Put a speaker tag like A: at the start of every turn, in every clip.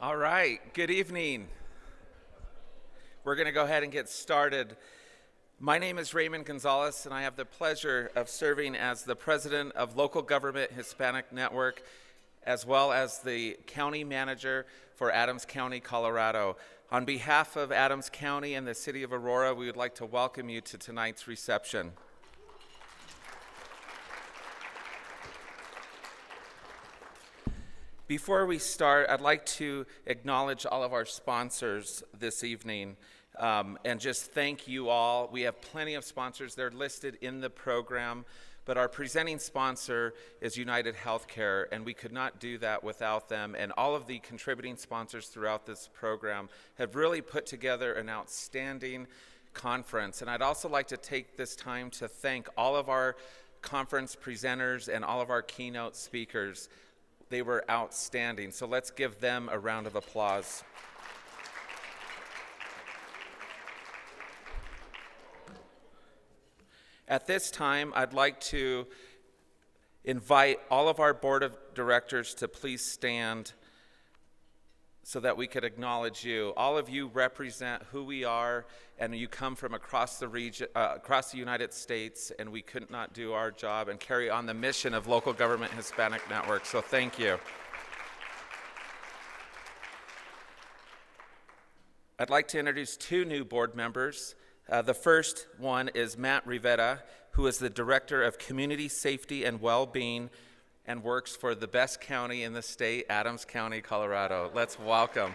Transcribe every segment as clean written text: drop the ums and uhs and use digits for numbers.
A: All right, good evening. We're going to go ahead and get started. My name is Raymond Gonzalez, and I have the pleasure of serving as the president of Local Government Hispanic Network, as well as the county manager for Adams County, Colorado. On behalf of Adams County and the city of Aurora, we would like to welcome you to tonight's reception. Before we start, I'd like to acknowledge all of our sponsors this evening and just thank you all. We have plenty of sponsors. They're listed in the program, but our presenting sponsor is United Healthcare, and we could not do that without them. And all of the contributing sponsors throughout this program have really put together an outstanding conference. And I'd also like to take this time to thank all of our conference presenters and all of our keynote speakers. They were outstanding, so let's give them a round of applause. At this time, I'd like to invite all of our board of directors to please stand so that we could acknowledge you. All of you represent who we are, and you come from across the region, across the United States, and we could not do our job and carry on the mission of Local Government Hispanic Network, so thank you. I'd like to introduce two new board members. The first one is Matt Rivera, who is the Director of Community Safety and Well-Being and works for the best county in the state, Adams County, Colorado. Let's welcome.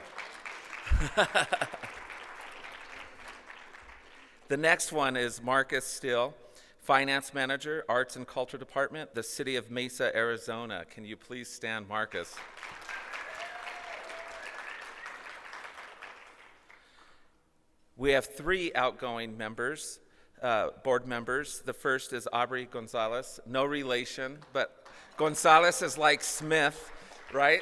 A: The next one is Marcus Still, Finance Manager, Arts and Culture Department, the City of Mesa, Arizona. Can you please stand, Marcus? We have three outgoing members, board members. The first is Aubrey Gonzalez, no relation, but Gonzalez is like Smith, right?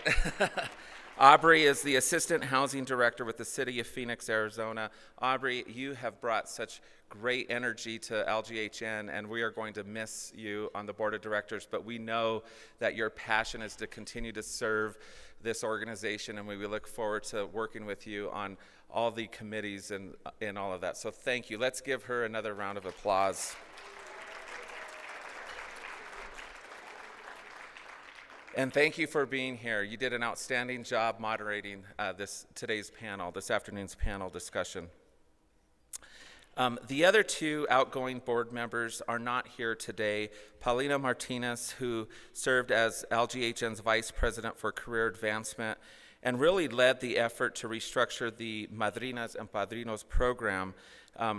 A: Aubrey is the Assistant Housing Director with the City of Phoenix, Arizona. Aubrey, you have brought such great energy to LGHN, and we are going to miss you on the board of directors, but we know that your passion is to continue to serve this organization, and we look forward to working with you on all the committees and all of that. So thank you. Let's give her another round of applause. And thank you for being here. You did an outstanding job moderating this afternoon's panel discussion. The other two outgoing board members are not here today. Paulina Martinez, who served as LGHN's Vice President for Career Advancement and really led the effort to restructure the Madrinas and Padrinos program.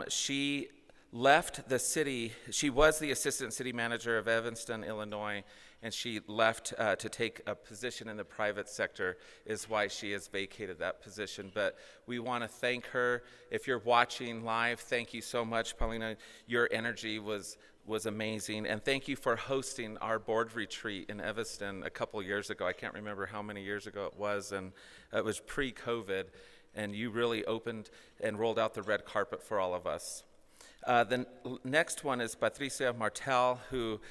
A: She left the city. She was the Assistant City Manager of Evanston, Illinois, and she left to take a position in the private sector, is why she has vacated that position. But we want to thank her. If you're watching live, thank you so much, Paulina. Your energy was amazing, and thank you for hosting our board retreat in Evanston a couple years ago. I can't remember how many years ago it was, and it was pre-COVID, and you really opened and rolled out the red carpet for all of us. The next one is Patricia Martel, who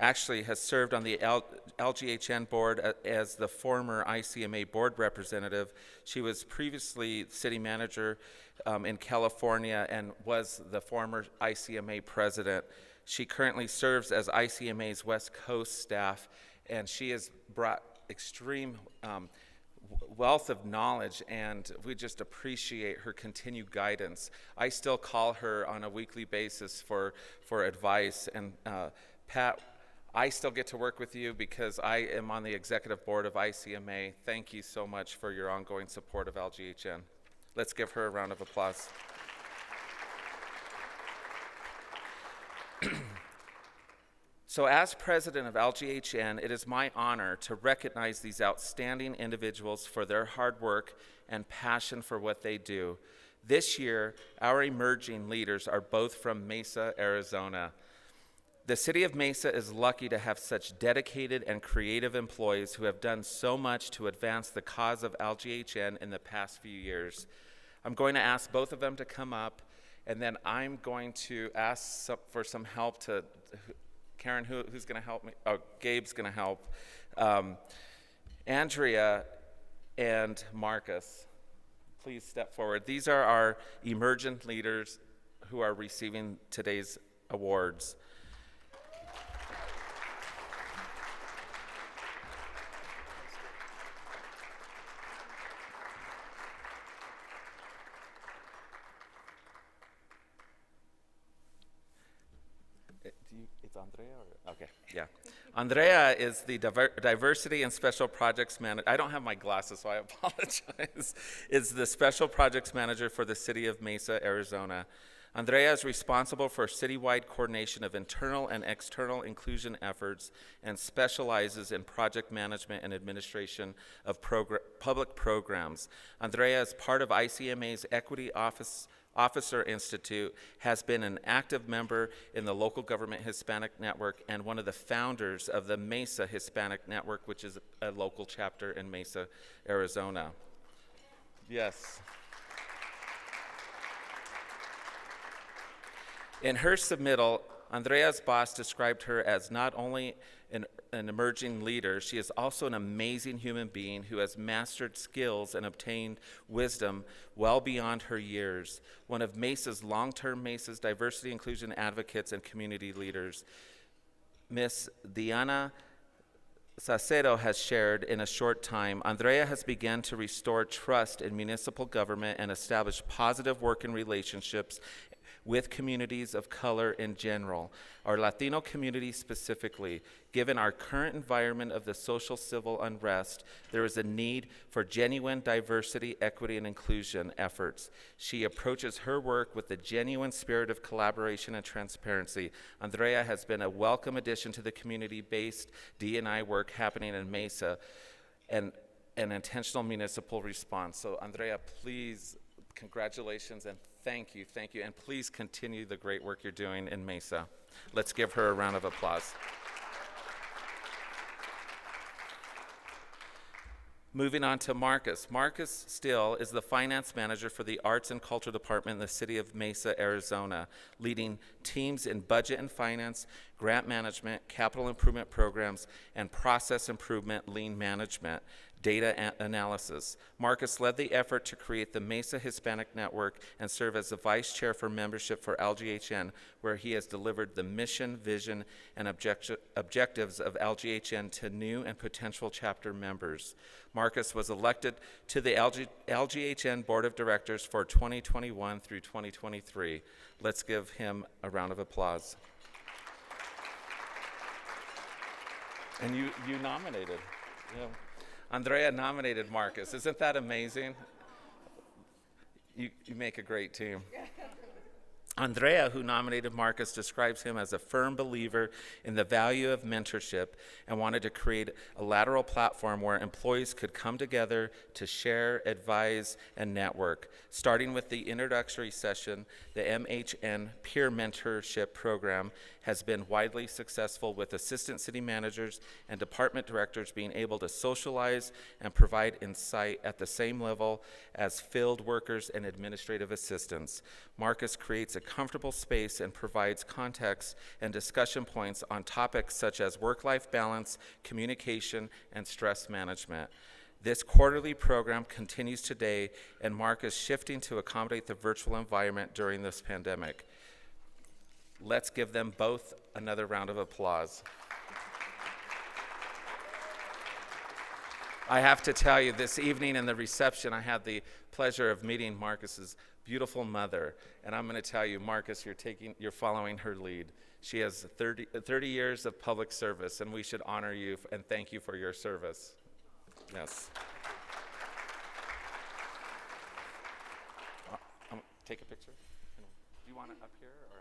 A: actually has served on the LGHN board as the former ICMA board representative. She was previously city manager in California and was the former ICMA president. She currently serves as ICMA's West Coast staff, and she has brought extreme wealth of knowledge, and we just appreciate her continued guidance. I still call her on a weekly basis for advice, and Pat, I still get to work with you because I am on the executive board of ICMA. Thank you so much for your ongoing support of LGHN. Let's give her a round of applause. So as president of LGHN, it is my honor to recognize these outstanding individuals for their hard work and passion for what they do. This year, our emerging leaders are both from Mesa, Arizona. The city of Mesa is lucky to have such dedicated and creative employees who have done so much to advance the cause of LGHN in the past few years. I'm going to ask both of them to come up, and then I'm going to ask for some help to, Karen, who's going to help me? Oh, Gabe's going to help. Andrea and Marcus. Please step forward. These are our emergent leaders who are receiving today's awards. It's Andrea? Okay, yeah. Andrea is the Diversity and Special Projects Manager. I don't have my glasses, so I apologize. Is the Special Projects Manager for the City of Mesa, Arizona. Andrea is responsible for citywide coordination of internal and external inclusion efforts and specializes in project management and administration of public programs. Andrea is part of ICMA's Equity Officer Institute, has been an active member in the Local Government Hispanic Network, and one of the founders of the Mesa Hispanic Network, which is a local chapter in Mesa, Arizona. Yes. In her submittal, Andrea's boss described her as not only an emerging leader, she is also an amazing human being who has mastered skills and obtained wisdom well beyond her years. One of Mesa's diversity inclusion advocates and community leaders. Miss Diana Sacedo has shared in a short time, Andrea has begun to restore trust in municipal government and establish positive working relationships with communities of color in general, our Latino community specifically. Given our current environment of the social civil unrest, there is a need for genuine diversity, equity, and inclusion efforts. She approaches her work with a genuine spirit of collaboration and transparency. Andrea has been a welcome addition to the community-based D&I work happening in Mesa and an intentional municipal response. So Andrea, please, congratulations and thank you, and please continue the great work you're doing in Mesa. Let's give her a round of applause. Moving on to Marcus. Marcus Still is the finance manager for the Arts and Culture Department in the city of Mesa, Arizona, leading teams in budget and finance, grant management, capital improvement programs, and process improvement, lean management, data analysis. Marcus led the effort to create the Mesa Hispanic Network and serve as the vice chair for membership for LGHN, where he has delivered the mission, vision, and objectives of LGHN to new and potential chapter members. Marcus was elected to the LGHN Board of Directors for 2021 through 2023. Let's give him a round of applause. And you nominated. Yeah. Andrea nominated Marcus. Isn't that amazing? You make a great team. Andrea, who nominated Marcus, describes him as a firm believer in the value of mentorship and wanted to create a lateral platform where employees could come together to share, advise, and network. Starting with the introductory session, the MHN Peer Mentorship Program has been widely successful, with assistant city managers and department directors being able to socialize and provide insight at the same level as field workers and administrative assistants. Marcus creates a comfortable space and provides context and discussion points on topics such as work-life balance, communication, and stress management. This quarterly program continues today, and Marcus shifting to accommodate the virtual environment during this pandemic. Let's give them both another round of applause. I have to tell you, this evening in the reception, I had the pleasure of meeting Marcus's beautiful mother, and I'm going to tell you, Marcus, you're following her lead. She has 30 years of public service, and we should honor you and thank you for your service. Yes. Take a picture. Do you want it up here or?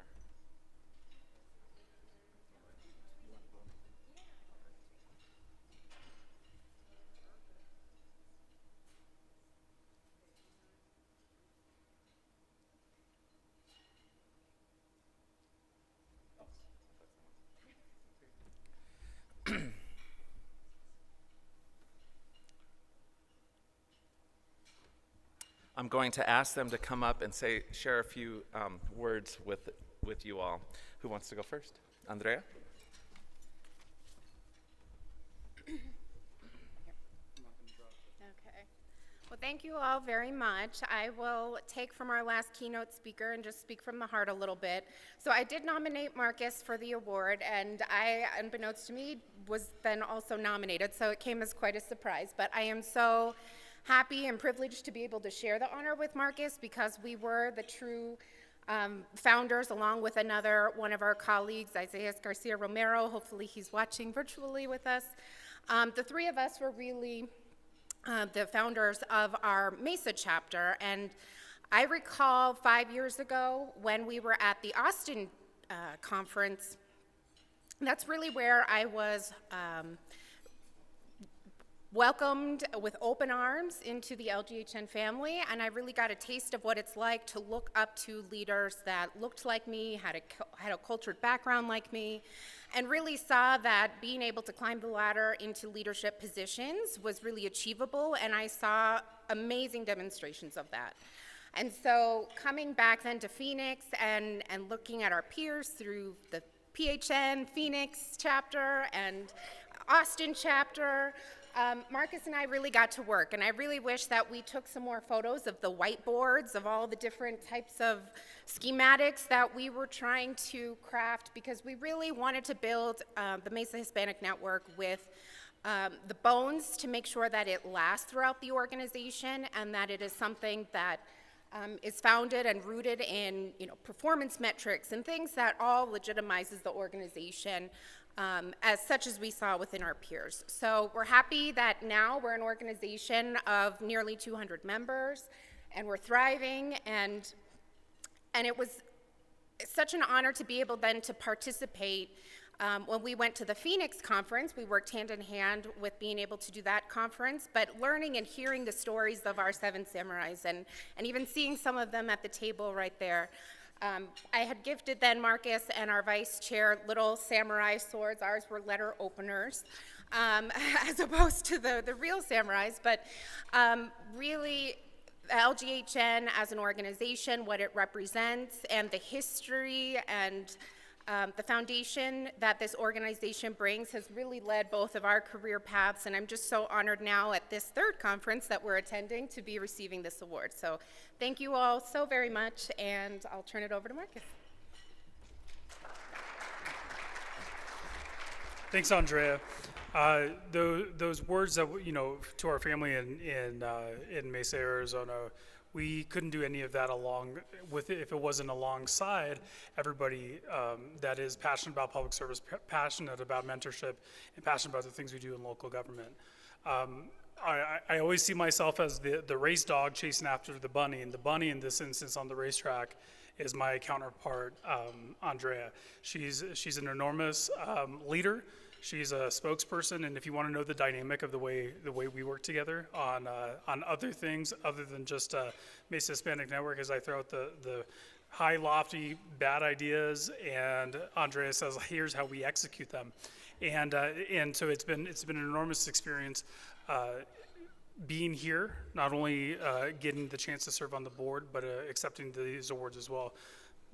A: I'm going to ask them to come up and share a few words with you all. Who wants to go first? Andrea?
B: Okay. Well, thank you all very much. I will take from our last keynote speaker and just speak from the heart a little bit. So I did nominate Marcus for the award, and I, unbeknownst to me, was then also nominated, so it came as quite a surprise. But I am so happy and privileged to be able to share the honor with Marcus, because we were the true founders, along with another one of our colleagues, Isaias Garcia Romero. Hopefully he's watching virtually with us. The three of us were really the founders of our Mesa chapter, and I recall 5 years ago when we were at the Austin conference. That's really where I was welcomed with open arms into the LGHN family, and I really got a taste of what it's like to look up to leaders that looked like me, had a cultured background like me, and really saw that being able to climb the ladder into leadership positions was really achievable, and I saw amazing demonstrations of that. And so coming back then to Phoenix and looking at our peers through the PHN Phoenix chapter and Austin chapter, Marcus and I really got to work, and I really wish that we took some more photos of the whiteboards of all the different types of schematics that we were trying to craft, because we really wanted to build the Mesa Hispanic Network with the bones to make sure that it lasts throughout the organization, and that it is something that is founded and rooted in, performance metrics and things that all legitimizes the organization, as such as we saw within our peers. So we're happy that now we're an organization of nearly 200 members, and we're thriving, and it was such an honor to be able then to participate. When we went to the Phoenix conference, we worked hand in hand with being able to do that conference, but learning and hearing the stories of our 7 samurais, and even seeing some of them at the table right there. I had gifted then Marcus and our vice chair little samurai swords. Ours were letter openers, as opposed to the real samurais, but really LGHN as an organization, what it represents, and the history and the foundation that this organization brings has really led both of our career paths, and I'm just so honored now at this 3rd conference that we're attending to be receiving this award. So thank you all so very much, and I'll turn it over to Marcus.
C: Thanks, Andrea. Those words that, to our family in Mesa, Arizona, we couldn't do any of that if it wasn't alongside everybody that is passionate about public service, passionate about mentorship, and passionate about the things we do in local government. I always see myself as the race dog chasing after the bunny, and the bunny in this instance on the racetrack is my counterpart, Andrea. She's an enormous leader. She's a spokesperson, and if you want to know the dynamic of the way we work together on other things other than just Mesa Hispanic Network, as I throw out the high, lofty, bad ideas, and Andrea says, "Here's how we execute them," and so it's been an enormous experience being here, not only getting the chance to serve on the board, but accepting these awards as well.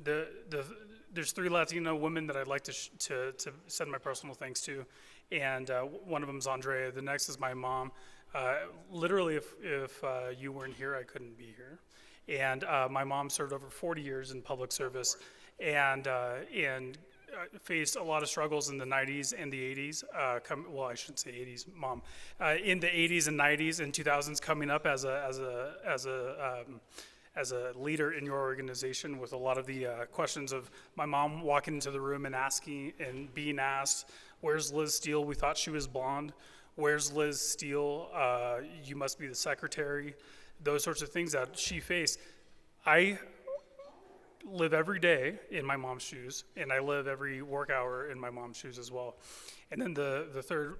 C: There's 3 Latino women that I'd like to send my personal thanks to, and one of them is Andrea. The next is my mom. Literally, if you weren't here, I couldn't be here. And my mom served over 40 years in public service, and faced a lot of struggles in the 90s and the 80s. Well, I shouldn't say 80s, Mom. In the 80s and 90s and 2000s, coming up as a leader in your organization, with a lot of the questions of my mom walking into the room and asking and being asked, "Where's Liz Steele? We thought she was blonde. Where's Liz Steele? You must be the secretary." Those sorts of things that she faced. I live every day in my mom's shoes, and I live every work hour in my mom's shoes as well. And then the 3rd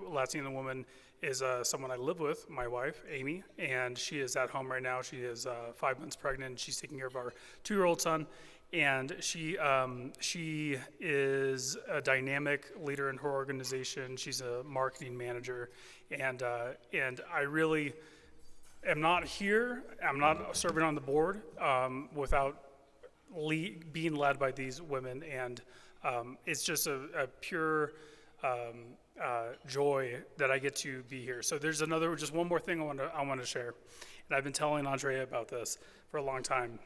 C: Latina woman is someone I live with, my wife, Amy, and she is at home right now. She is 5 months pregnant. She's taking care of our 2-year-old son, and she is a dynamic leader in her organization. She's a marketing manager, and I really am not here. I'm not serving on the board without being led by these women, and it's just a pure joy that I get to be here. So there's just one more thing I want to share, and I've been telling Andrea about this for a long time,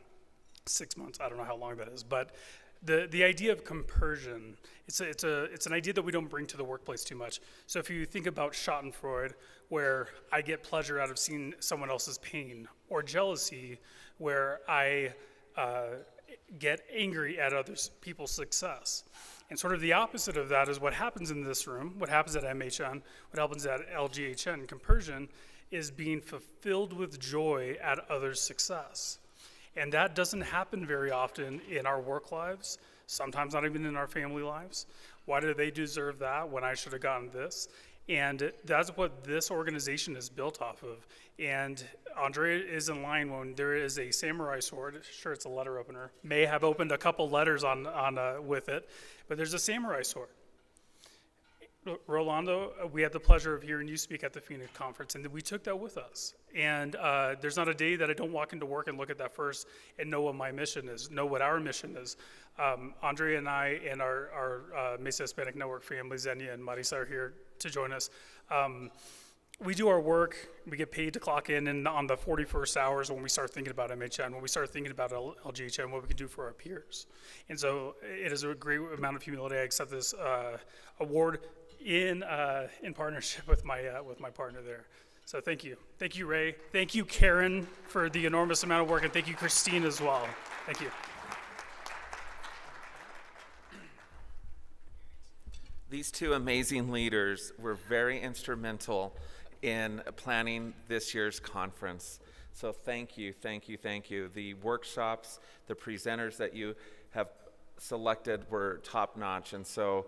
C: 6 months. I don't know how long that is, but the idea of compersion, it's an idea that we don't bring to the workplace too much. So if you think about Schadenfreude, where I get pleasure out of seeing someone else's pain, or jealousy, where I get angry at other people's success. And sort of the opposite of that is what happens in this room, what happens at MHN, what happens at LGHN. Compersion is being fulfilled with joy at others' success. And that doesn't happen very often in our work lives, sometimes not even in our family lives. Why do they deserve that when I should have gotten this? And that's what this organization is built off of. And Andrea is in line when there is a samurai sword. Sure, it's a letter opener. May have opened a couple letters with it, but there's a samurai sword. Rolando, we had the pleasure of hearing you speak at the Phoenix conference, and we took that with us. And there's not a day that I don't walk into work and look at that first and know what my mission is, know what our mission is. Andrea and I and our Mesa Hispanic Network family, Zenia and Marisa, are here to join us. We do our work, we get paid to clock in, and on the 41st hours when we start thinking about MHN, when we start thinking about LGHN, what we can do for our peers. And so it is a great amount of humility. I accept this award in partnership with my partner there. So thank you. Thank you, Ray. Thank you, Karen, for the enormous amount of work, and thank you, Christine, as well. Thank you.
A: These two amazing leaders were very instrumental in planning this year's conference. So thank you, thank you, thank you. The workshops, the presenters that you have selected were top-notch, and so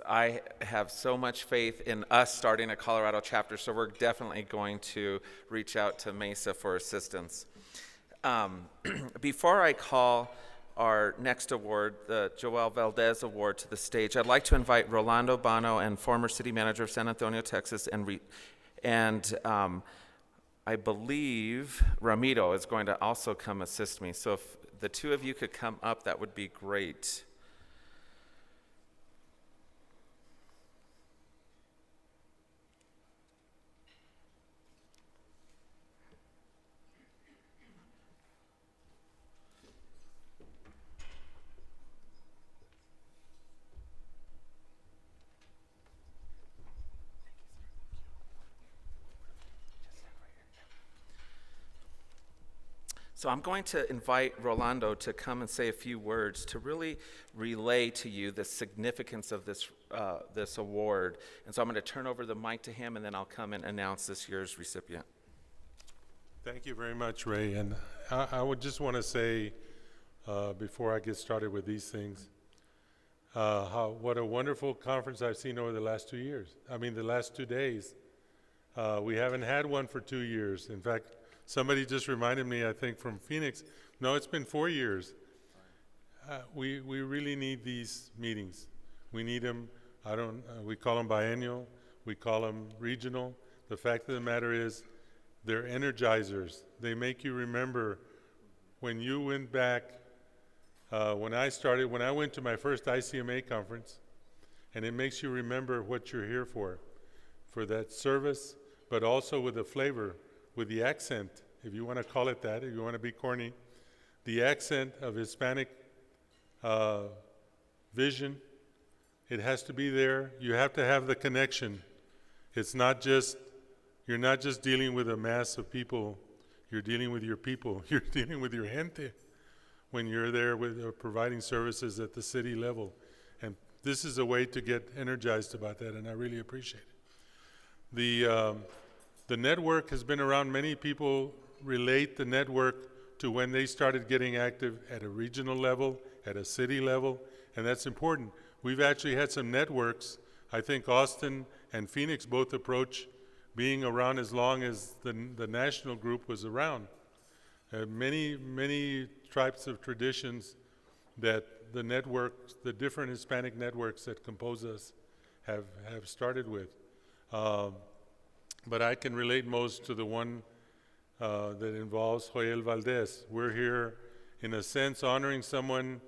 A: I have so much faith in us starting a Colorado chapter, so we're definitely going to reach out to Mesa for assistance. Before I call our next award, the Joel Valdez Award, to the stage, I'd like to invite Rolando Bano, and former city manager of San Antonio, Texas, and I believe Ramiro is going to also come assist me. So if the two of you could come up, that would be great. So I'm going to invite Rolando to come and say a few words to really relay to you the significance of this award. And so I'm going to turn over the mic to him, and then I'll come and announce this year's recipient.
D: Thank you very much, Ray. And I would just want to say, before I get started with these things, what a wonderful conference I've seen over the last 2 years. I mean, the last 2 days. We haven't had one for 2 years. In fact, somebody just reminded me, I think, from Phoenix. No, it's been 4 years. We really need these meetings. We need them. We call them biennial. We call them regional. The fact of the matter is, they're energizers. They make you remember when you went back. When I went to my first ICMA conference, and it makes you remember what you're here for that service, but also with the flavor, with the accent, if you want to call it that, if you want to be corny, the accent of Hispanic vision. It has to be there. You have to have the connection. It's not just, you're not just dealing with a mass of people, you're dealing with your people, you're dealing with your gente when you're there with providing services at the city level. And this is a way to get energized about that, and I really appreciate it. The network has been around. Many people relate the network to when they started getting active at a regional level, at a city level, and that's important. We've actually had some networks. I think Austin and Phoenix both approach being around as long as the national group was around. Many types of traditions that the networks, the different Hispanic networks that compose us have started with. But I can relate most to the one that involves Joel Valdez. We're here, in a sense, honoring someone,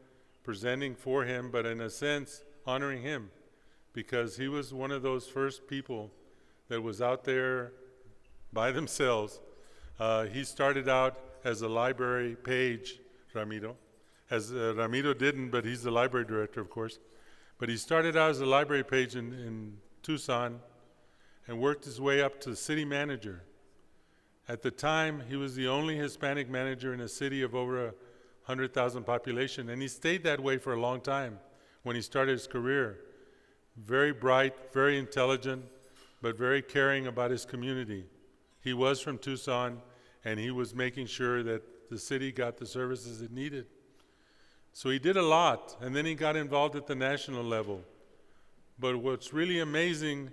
D: presenting for him, but in a sense, honoring him. because he was one of those first people that was out there by themselves. He started out as a library page, Ramiro. Ramiro didn't, but he's the library director, of course. But he started out as a library page in Tucson and worked his way up to city manager. At the time, he was the only Hispanic manager in a city of over 100,000 population, and he stayed that way for a long time when he started his career. Very bright, very intelligent, but very caring about his community. He was from Tucson, and he was making sure that the city got the services it needed. So he did a lot, and then he got involved at the national level. But what's really amazing,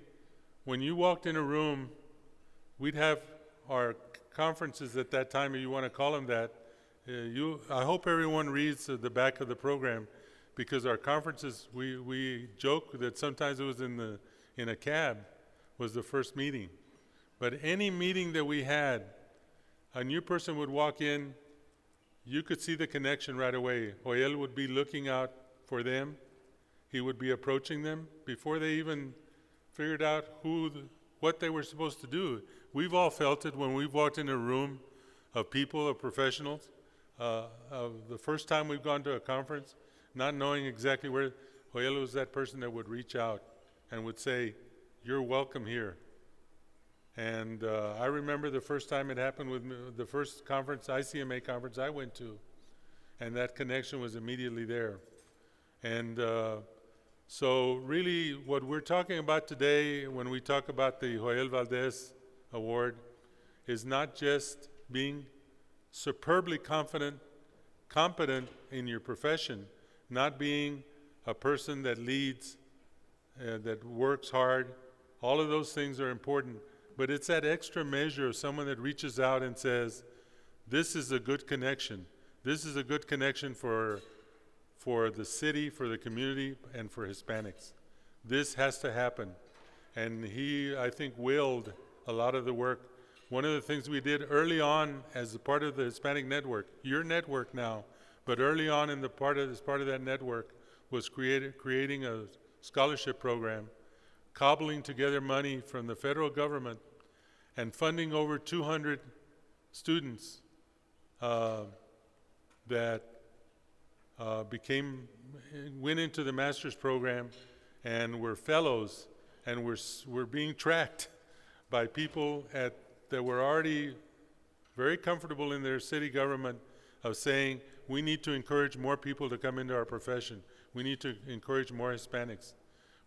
D: when you walked in a room, we'd have our conferences at that time, if you want to call them that. I hope everyone reads the back of the program, because our conferences, we joke that sometimes it was in a cab, was the first meeting. But any meeting that we had, a new person would walk in, you could see the connection right away. Joel would be looking out for them. He would be approaching them before they even figured out what they were supposed to do. We've all felt it when we've walked in a room of people, of professionals. The first time we've gone to a conference, not knowing exactly where, Joel was that person that would reach out and would say, "You're welcome here." And I remember the first time it happened with me, the first conference, ICMA conference I went to, and that connection was immediately there. And so really what we're talking about today when we talk about the Joel Valdez Award is not just being superbly competent in your profession, not being a person that leads, that works hard. All of those things are important. But it's that extra measure of someone that reaches out and says, this is a good connection. This is a good connection for the city, for the community, and for Hispanics. This has to happen. And he, I think, willed a lot of the work. One of the things we did early on as a part of the Hispanic network, your network now, but early on as part of that network was creating a scholarship program, cobbling together money from the federal government and funding over 200 students that went into the master's program and were fellows and were being tracked by people that were already very comfortable in their city government of saying, we need to encourage more people to come into our profession. We need to encourage more Hispanics.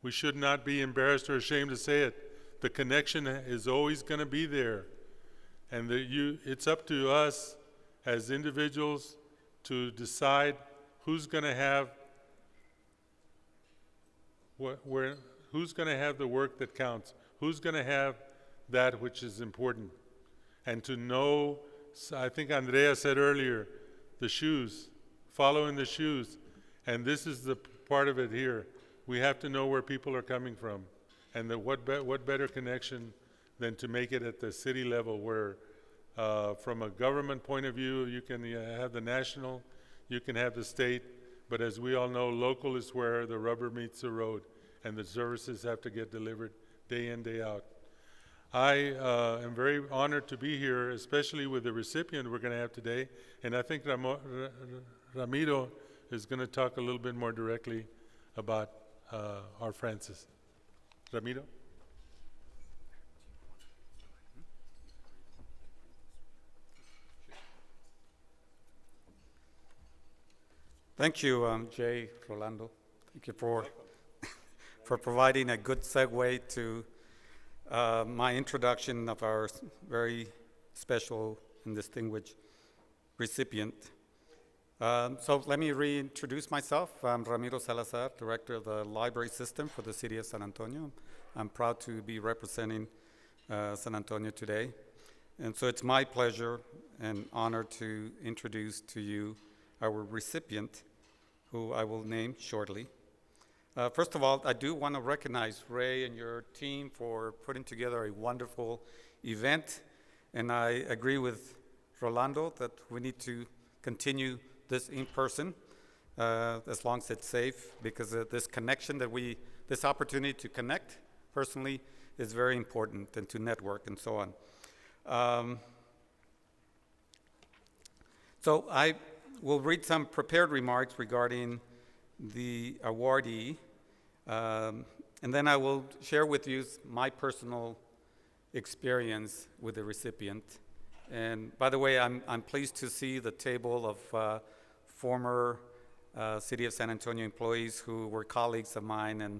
D: We should not be embarrassed or ashamed to say it. The connection is always going to be there. And it's up to us as individuals to decide who's going to have who's going to have the work that counts, who's going to have that which is important. And to know, I think Andrea said earlier, the shoes, following the shoes. And this is the part of it here. We have to know where people are coming from. And what better connection than to make it at the city level where from a government point of view, you can have the national, you can have the state, but as we all know, local is where the rubber meets the road and the services have to get delivered day in, day out. I am very honored to be here, especially with the recipient we're going to have today, and I think Ramiro is going to talk a little bit more directly about our Francis. Ramiro?
E: Thank you, Jay, Rolando. Thank you for providing a good segue to my introduction of our very special and distinguished recipient. So let me reintroduce myself. I'm Ramiro Salazar, Director of the Library System for the City of San Antonio. I'm proud to be representing San Antonio today. And so it's my pleasure and honor to introduce to you our recipient, who I will name shortly. First of all, I do want to recognize Ray and your team for putting together a wonderful event. And I agree with Rolando that we need to continue this in person as long as it's safe, because this connection that this opportunity to connect personally is very important, and to network and so on. So I will read some prepared remarks regarding the awardee, and then I will share with you my personal experience with the recipient. And by the way, I'm pleased to see the table of former City of San Antonio employees who were colleagues of mine, and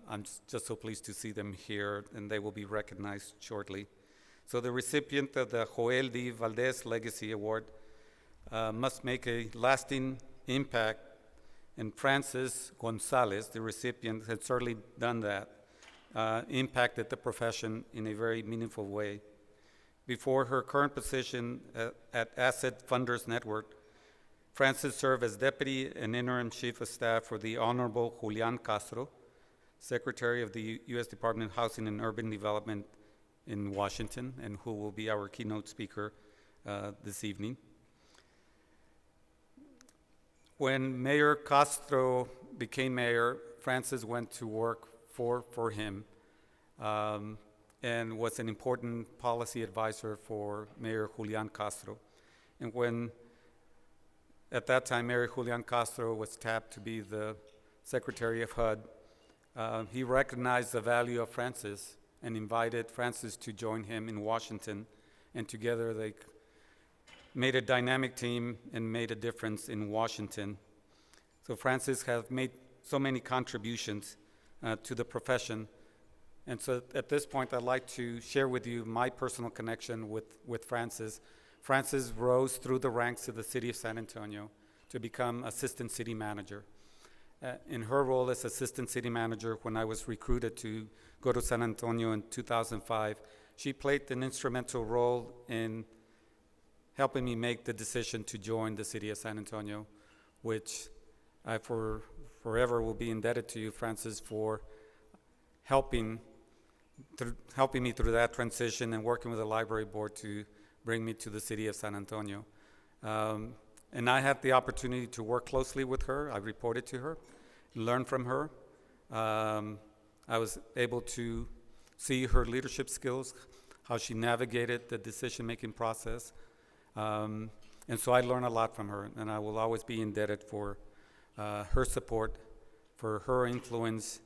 E: I'm just so pleased to see them here, and they will be recognized shortly. So the recipient of the Joel D. Valdez Legacy Award must make a lasting impact, and Frances Gonzalez, the recipient, has certainly done that, impacted the profession in a very meaningful way. Before her current position at Asset Funders Network, Frances served as Deputy and Interim Chief of Staff for the Honorable Julian Castro, Secretary of the U.S. Department of Housing and Urban Development in Washington, and who will be our keynote speaker this evening. When Mayor Castro became mayor, Frances went to work for him and was an important policy advisor for Mayor Julian Castro. And when, at that time, Mayor Julian Castro was tapped to be the Secretary of HUD, he recognized the value of Frances and invited Frances to join him in Washington, and together they made a dynamic team and made a difference in Washington. So Frances has made so many contributions to the profession. And so at this point, I'd like to share with you my personal connection with Frances. Frances rose through the ranks of the City of San Antonio to become Assistant City Manager. In her role as Assistant City Manager, when I was recruited to go to San Antonio in 2005, she played an instrumental role in helping me make the decision to join the City of San Antonio, which I forever will be indebted to you, Frances, for helping me through that transition and working with the library board to bring me to the City of San Antonio. And I had the opportunity to work closely with her. I reported to her, learn from her. I was able to see her leadership skills, how she navigated the decision-making process. And so I learned a lot from her, and I will always be indebted for her support, for her influence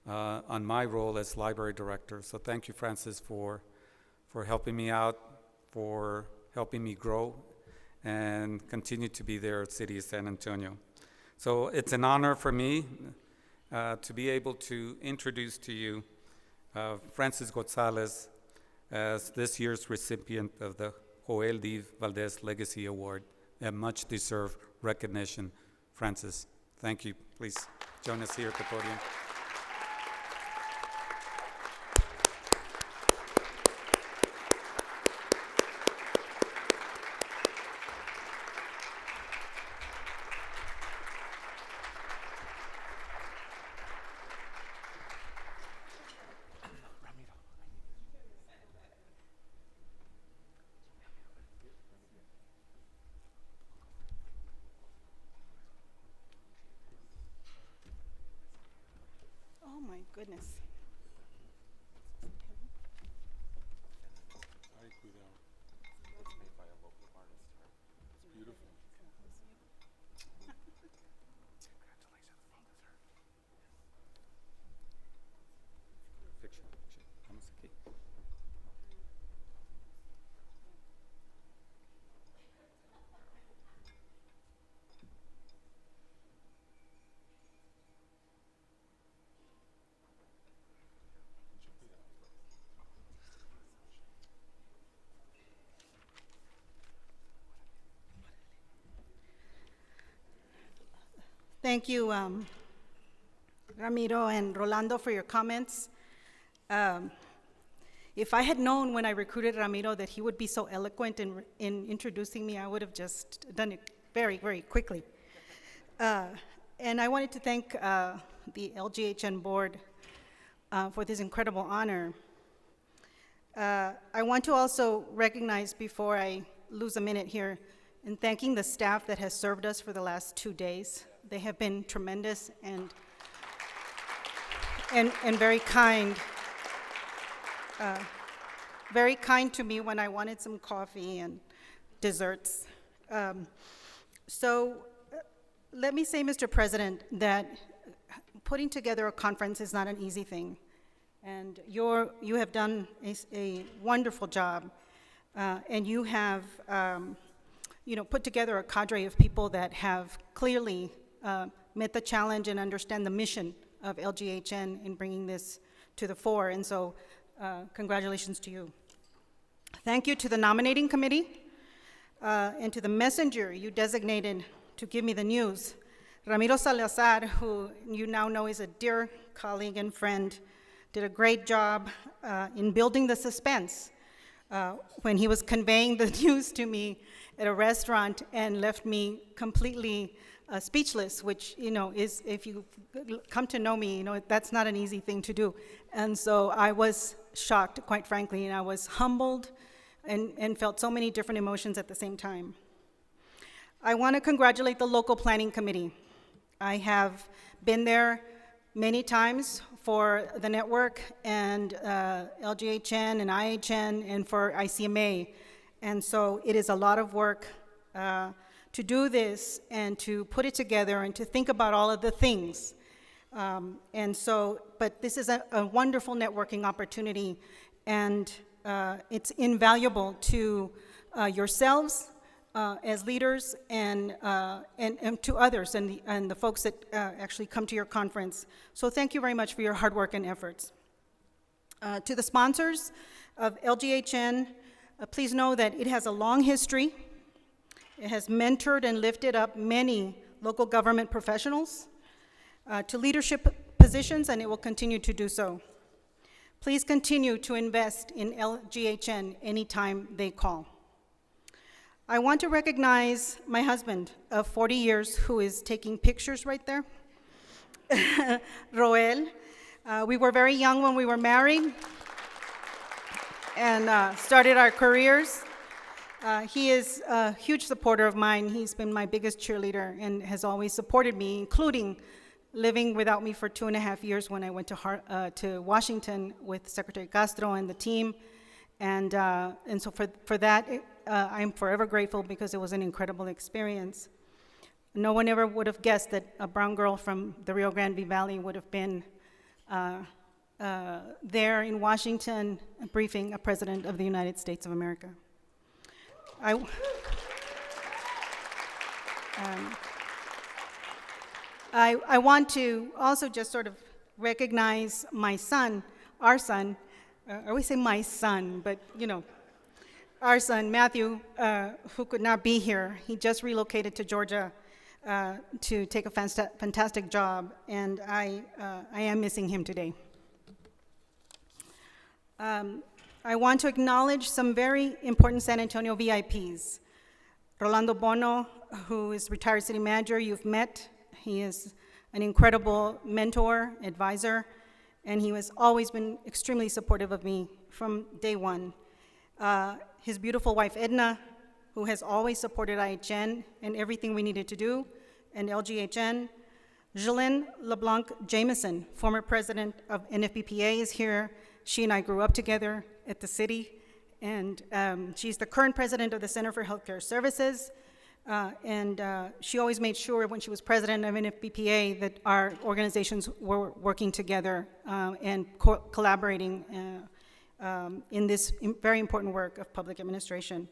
E: on my role as library director. So thank you, Frances, for helping me out, for helping me grow, and continue to be there at City of San Antonio. So it's an honor for me to be able to introduce to you Frances Gonzalez as this year's recipient of the Joel D. Valdez Legacy Award, a much-deserved recognition. Frances, thank you. Please join us here at the podium.
F: Oh my goodness. Thank you, Ramiro and Rolando, for your comments. If I had known when I recruited Ramiro that he would be so eloquent in introducing me, I would have just done it very, very quickly. And I wanted to thank the LGHN board for this incredible honor. I want to also recognize, before I lose a minute here, in thanking the staff that has served us for the last 2 days. They have been tremendous, and and very kind to me when I wanted some coffee and desserts. Let me say, Mr. President, that putting together a conference is not an easy thing. And you have done a wonderful job. And you have put together a cadre of people that have clearly met the challenge and understand the mission of LGHN in bringing this to the fore. And so congratulations to you. Thank you to the nominating committee and to the messenger you designated to give me the news. Ramiro Salazar, who you now know is a dear colleague and friend, did a great job in building the suspense when he was conveying the news to me at a restaurant and left me completely speechless, which, is, if you come to know me, that's not an easy thing to do. And so I was shocked, quite frankly, and I was humbled and felt so many different emotions at the same time. I want to congratulate the local planning committee. I have been there many times for the network and LGHN and IHN and for ICMA. And so it is a lot of work to do this and to put it together and to think about all of the things. But this is a wonderful networking opportunity, and it's invaluable to yourselves as leaders and to others and the folks that actually come to your conference. So thank you very much for your hard work and efforts. To the sponsors of LGHN, please know that it has a long history. It has mentored and lifted up many local government professionals to leadership positions, and it will continue to do so. Please continue to invest in LGHN anytime they call. I want to recognize my husband of 40 years who is taking pictures right there, Roel. We were very young when we were married and started our careers. He is a huge supporter of mine. He's been my biggest cheerleader and has always supported me, including living without me for 2.5 years when I went to Washington with Secretary Castro and the team. And so for that, I'm forever grateful because it was an incredible experience. No one ever would have guessed that a brown girl from the Rio Grande Valley would have been there in Washington briefing a president of the United States of America. I want to also just sort of recognize my son, our son. I always say my son, but our son, Matthew, who could not be here. He just relocated to Georgia to take a fantastic job, and I am missing him today. I want to acknowledge some very important San Antonio VIPs. Rolando Bono, who is retired city manager, you've met. He is an incredible mentor, advisor, and he has always been extremely supportive of me from day one. His beautiful wife, Edna, who has always supported IHN and everything we needed to do, and LGHN. Julian LeBlanc Jameson, former president of NFBPA, is here. She and I grew up together at the city, and she's the current president of the Center for Healthcare Services, and she always made sure when she was president of NFBPA that our organizations were working together and collaborating in this very important work of public administration.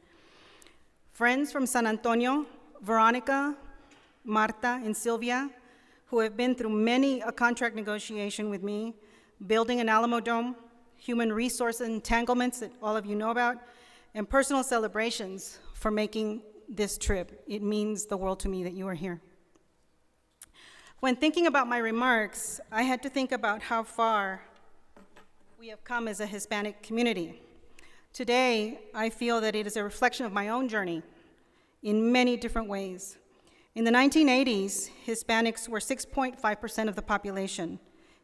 F: Friends from San Antonio, Veronica, Marta, and Sylvia, who have been through many a contract negotiation with me, building an Alamo Dome, human resource entanglements that all of you know about, and personal celebrations for making this trip. It means the world to me that you are here. When thinking about my remarks, I had to think about how far we have come as a Hispanic community. Today, I feel that it is a reflection of my own journey in many different ways. In the 1980s, Hispanics were 6.5% of the population.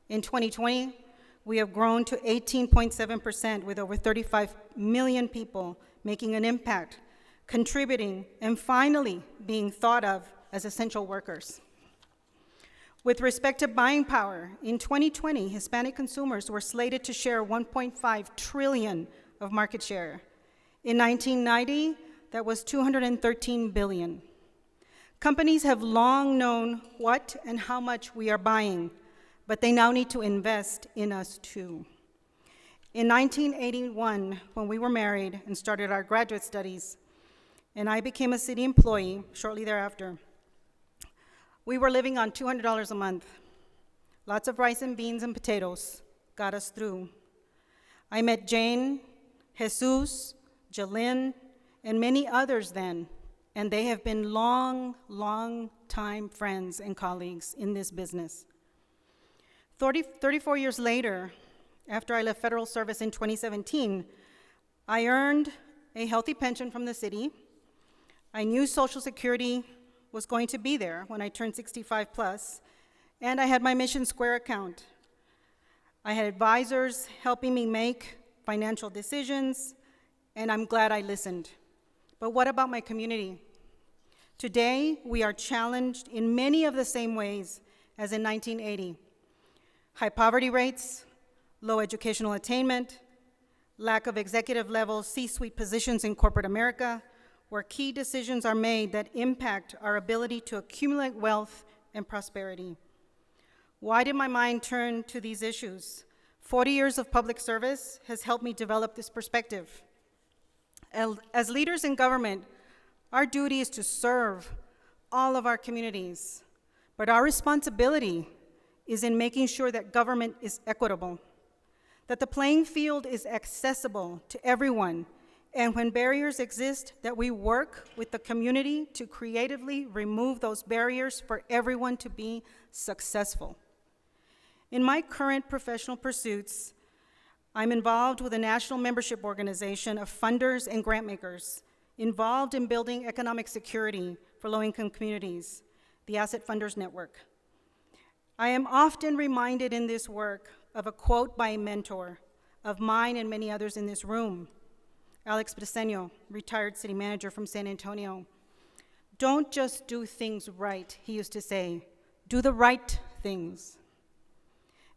F: In 2020, we have grown to 18.7% with over 35 million people making an impact, contributing, and finally being thought of as essential workers. With respect to buying power, in 2020, Hispanic consumers were slated to share 1.5 trillion of market share. In 1990, that was 213 billion. Companies have long known what and how much we are buying, but they now need to invest in us too. In 1981, when we were married and started our graduate studies, and I became a city employee shortly thereafter, we were living on $200 a month. Lots of rice and beans and potatoes got us through. I met Jane, Jesus, Julian, and many others then, and they have been long, long time friends and colleagues in this business. 34 years later, after I left federal service in 2017, I earned a healthy pension from the city. I knew Social Security was going to be there when I turned 65 plus, and I had my Mission Square account. I had advisors helping me make financial decisions, and I'm glad I listened. But what about my community? Today, we are challenged in many of the same ways as in 1980. High poverty rates, low educational attainment, lack of executive-level C-suite positions in corporate America, where key decisions are made that impact our ability to accumulate wealth and prosperity. Why did my mind turn to these issues? 40 years of public service has helped me develop this perspective. As leaders in government, our duty is to serve all of our communities, but our responsibility is in making sure that government is equitable, that the playing field is accessible to everyone, and when barriers exist, that we work with the community to creatively remove those barriers for everyone to be successful. In my current professional pursuits, I'm involved with a national membership organization of funders and grant makers involved in building economic security for low-income communities, the Asset Funders Network. I am often reminded in this work of a quote by a mentor of mine and many others in this room, Alex Briceño, retired city manager from San Antonio. Don't just do things right, he used to say, do the right things.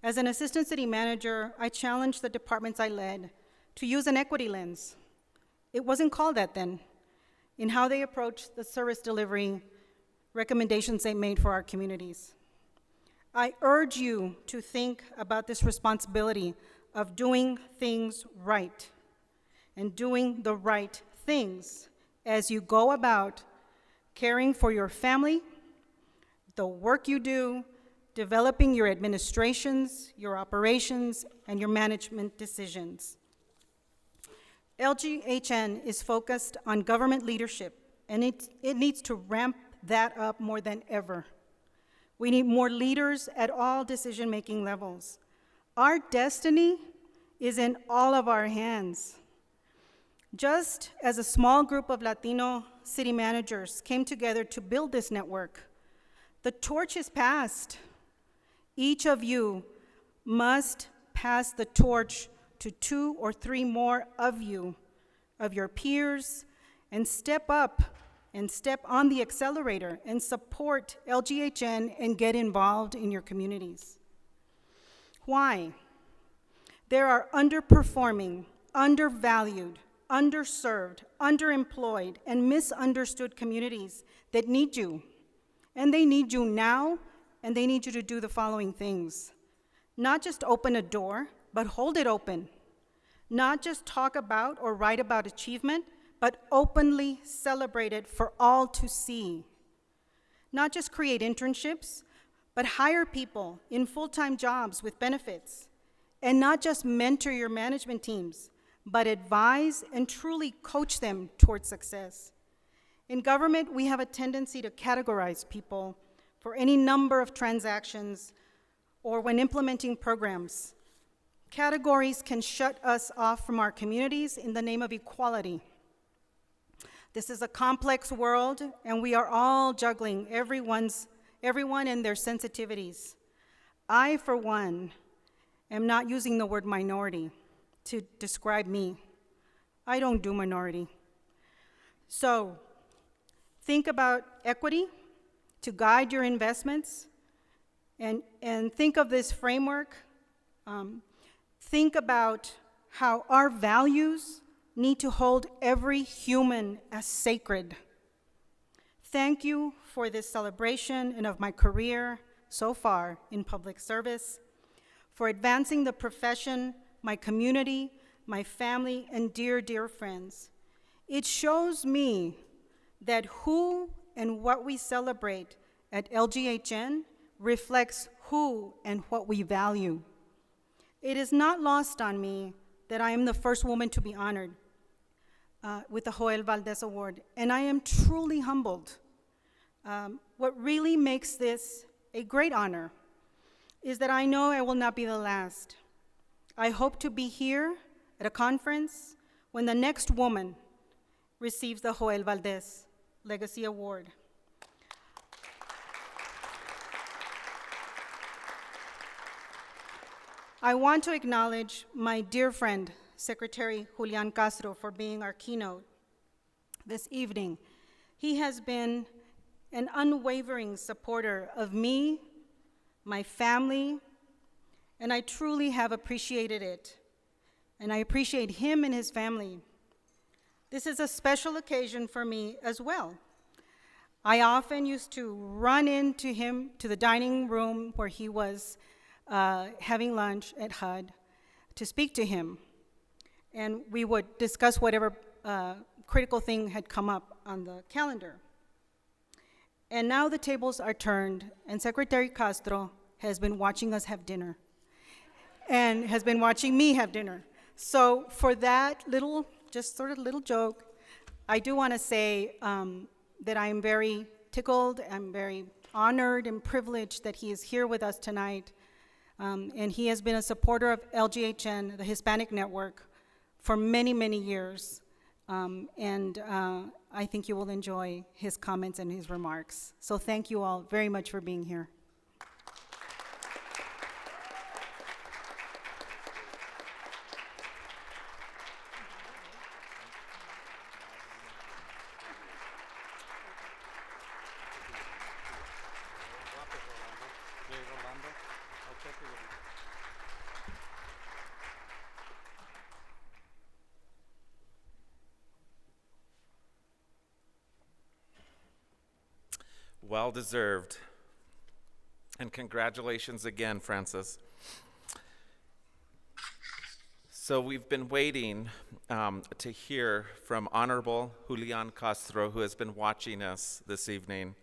F: As an assistant city manager, I challenged the departments I led to use an equity lens. It wasn't called that then, in how they approached the service delivery recommendations they made for our communities. I urge you to think about this responsibility of doing things right and doing the right things as you go about caring for your family, the work you do, developing your administrations, your operations, and your management decisions. LGHN is focused on government leadership, and it needs to ramp that up more than ever. We need more leaders at all decision-making levels. Our destiny is in all of our hands. Just as a small group of Latino city managers came together to build this network, the torch is passed. Each of you must pass the torch to 2 or 3 more of you, of your peers, and step up and step on the accelerator and support LGHN and get involved in your communities. Why? There are underperforming, undervalued, underserved, underemployed, and misunderstood communities that need you. And they need you now, and they need you to do the following things. Not just open a door, but hold it open. Not just talk about or write about achievement, but openly celebrate it for all to see. Not just create internships, but hire people in full-time jobs with benefits. And not just mentor your management teams, but advise and truly coach them towards success. In government, we have a tendency to categorize people for any number of transactions or when implementing programs. Categories can shut us off from our communities in the name of equality. This is a complex world, and we are all juggling everyone and their sensitivities. I, for one, am not using the word minority to describe me. I don't do minority. So, think about equity to guide your investments, And think of this framework. Think about how our values need to hold every human as sacred. Thank you for this celebration and of my career so far in public service, for advancing the profession, my community, my family, and dear, dear friends. It shows me that who and what we celebrate at LGHN reflects who and what we value. It is not lost on me that I am the first woman to be honored with the Joel Valdez Award, and I am truly humbled. What really makes this a great honor is that I know I will not be the last. I hope to be here at a conference when the next woman receives the Joel Valdez Legacy Award. I want to acknowledge my dear friend, Secretary Julian Castro, for being our keynote this evening. He has been an unwavering supporter of me, my family, and I truly have appreciated it. And I appreciate him and his family. This is a special occasion for me as well. I often used to run into him to the dining room where he was having lunch at HUD to speak to him. And we would discuss whatever critical thing had come up on the calendar. And now the tables are turned, and Secretary Castro has been watching us have dinner and has been watching me have dinner. So for that little, just sort of little joke, I do want to say that I am very tickled, I'm very honored and privileged that he is here with us tonight. And he has been a supporter of LGHN, the Hispanic Network, for many, many years. I think you will enjoy his comments and his remarks. So thank you all very much for being here.
A: Well deserved. And congratulations again, Francis. So we've been waiting to hear from Honorable Julian Castro, who has been watching us this evening.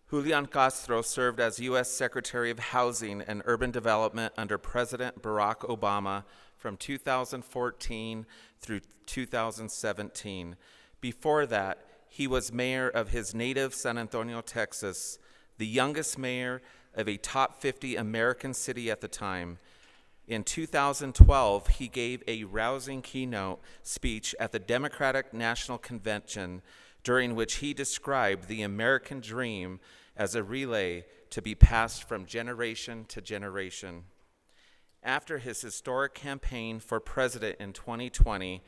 A: Julian Castro served as U.S. Secretary of Housing and Urban Development under President Barack Obama from 2014 through 2017. Before that, he was mayor of his native San Antonio, Texas, the youngest mayor of a top 50 American city at the time. In 2012, he gave a rousing keynote speech at the Democratic National Convention, during which he described the American dream as a relay to be passed from generation to generation. After his historic campaign for president in 2020,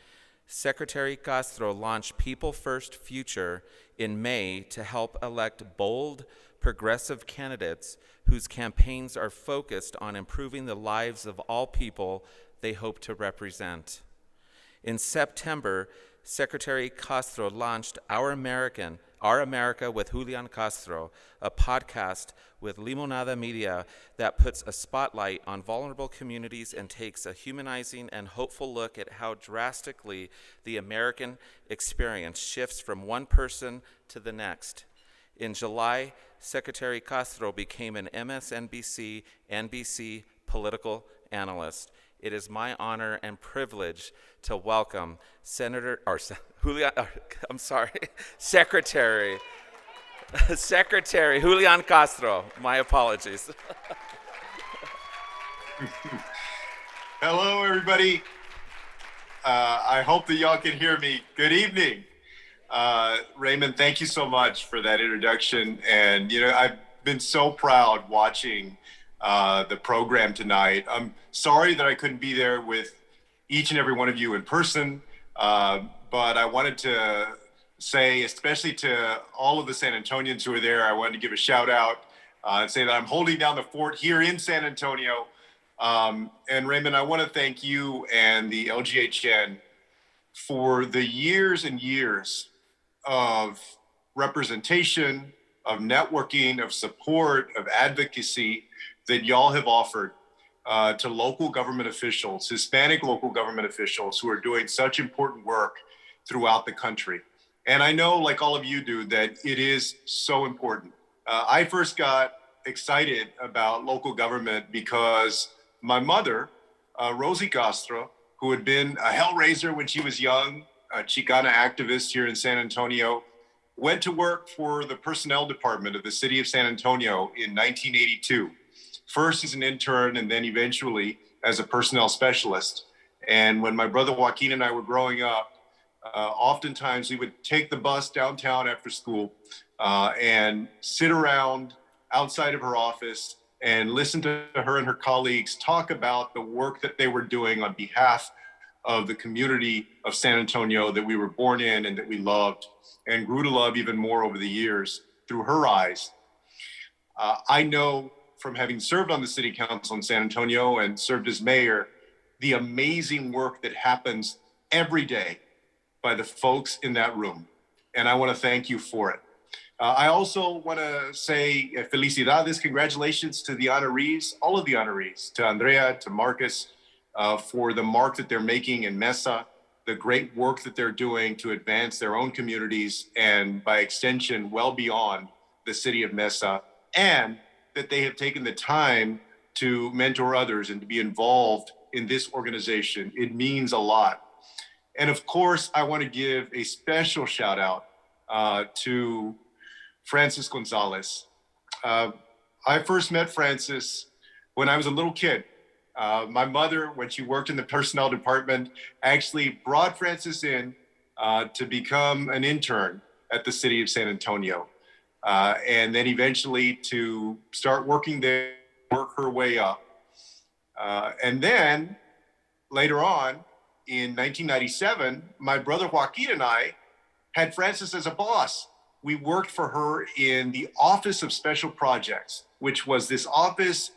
A: Secretary Castro launched People First Future in May to help elect bold, progressive candidates whose campaigns are focused on improving the lives of all people they hope to represent. In September, Secretary Castro launched Our America with Julian Castro, a podcast with Limonada Media that puts a spotlight on vulnerable communities and takes a humanizing and hopeful look at how drastically the American experience shifts from one person to the next. In July, Secretary Castro became an MSNBC, NBC political analyst. It is my honor and privilege to welcome Secretary Julian Castro. My apologies.
G: Hello, everybody. I hope that y'all can hear me. Good evening. Raymond, thank you so much for that introduction. And, I've been so proud watching the program tonight. I'm sorry that I couldn't be there with each and every one of you in person, but I wanted to say, especially to all of the San Antonians who are there, I wanted to give a shout out and say that I'm holding down the fort here in San Antonio. And Raymond, I want to thank you and the LGHN for the years and years of representation, of networking, of support, of advocacy that y'all have offered to local government officials, Hispanic local government officials who are doing such important work throughout the country. And I know, like all of you do, that it is so important. I first got excited about local government because my mother, Rosie Castro, who had been a hellraiser when she was young, a Chicana activist here in San Antonio, went to work for the personnel department of the city of San Antonio in 1982. First as an intern and then eventually as a personnel specialist. And when my brother Joaquin and I were growing up, oftentimes we would take the bus downtown after school and sit around outside of her office and listen to her and her colleagues talk about the work that they were doing on behalf of the community of San Antonio that we were born in and that we loved and grew to love even more over the years through her eyes. I know from having served on the city council in San Antonio and served as mayor, the amazing work that happens every day by the folks in that room. And I want to thank you for it. I also want to say felicidades, congratulations to the honorees, all of the honorees, to Andrea, to Marcus, for the mark that they're making in Mesa, the great work that they're doing to advance their own communities and by extension, well beyond the city of Mesa, and that they have taken the time to mentor others and to be involved in this organization. It means a lot. And of course, I want to give a special shout out to Francis Gonzalez. I first met Francis when I was a little kid. My mother, when she worked in the personnel department, actually brought Francis in to become an intern at the city of San Antonio. And then eventually to start working there, work her way up. And then later on, in 1997, my brother Joaquin and I had Francis as a boss. We worked for her in the Office of Special Projects, which was this office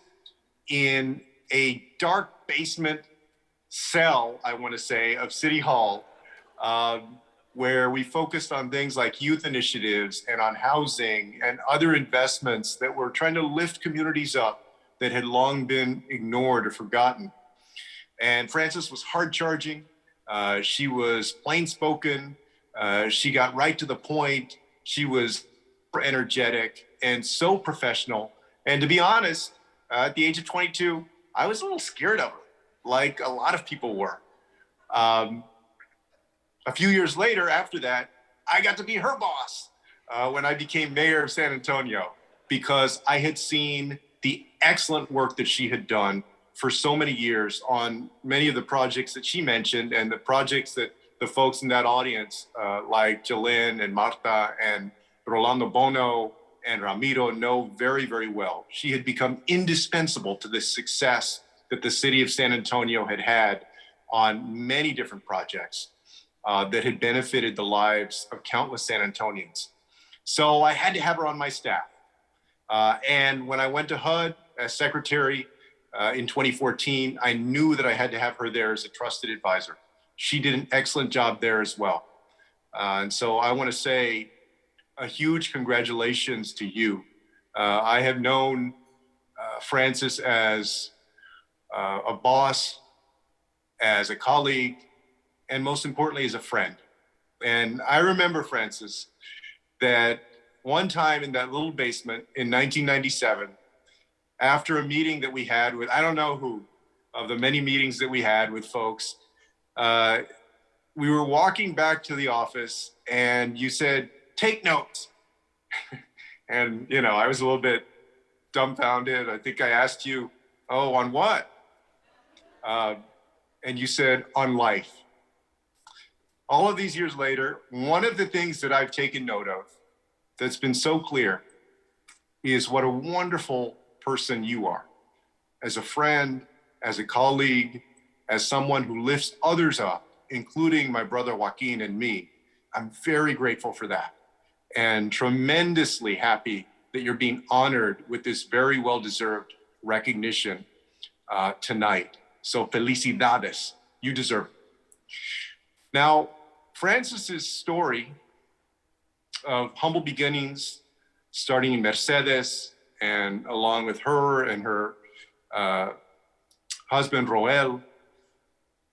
G: in a dark basement cell, I want to say, of City Hall, where we focused on things like youth initiatives and on housing and other investments that were trying to lift communities up that had long been ignored or forgotten. And Frances was hard charging. She was plain spoken. She got right to the point. She was energetic and so professional. And to be honest, at the age of 22, I was a little scared of her, like a lot of people were. A few years later, after that, I got to be her boss when I became mayor of San Antonio, because I had seen the excellent work that she had done for so many years on many of the projects that she mentioned and the projects that the folks in that audience, like Julian and Marta and Rolando Bono and Ramiro, know very, very well. She had become indispensable to the success that the city of San Antonio had had on many different projects that had benefited the lives of countless San Antonians. So I had to have her on my staff. And when I went to HUD as secretary in 2014, I knew that I had to have her there as a trusted advisor. She did an excellent job there as well. And so I want to say a huge congratulations to you. I have known Frances as a boss, as a colleague, and most importantly, as a friend. And I remember, Frances, that one time in that little basement in 1997, after a meeting that we had with, I don't know who, of the many meetings that we had with folks, we were walking back to the office and you said, "Take notes." And, you know, I was a little bit dumbfounded. I think I asked you, "Oh, on what?" And you said, "On life." All of these years later, one of the things that I've taken note of that's been so clear is what a wonderful person you are as a friend, as a colleague, as someone who lifts others up, including my brother Joaquin and me. I'm very grateful for that and tremendously happy that you're being honored with this very well-deserved recognition tonight. So felicidades, you deserve it. Now, Francis's story of humble beginnings, starting in Mercedes, and along with her and her husband, Roel,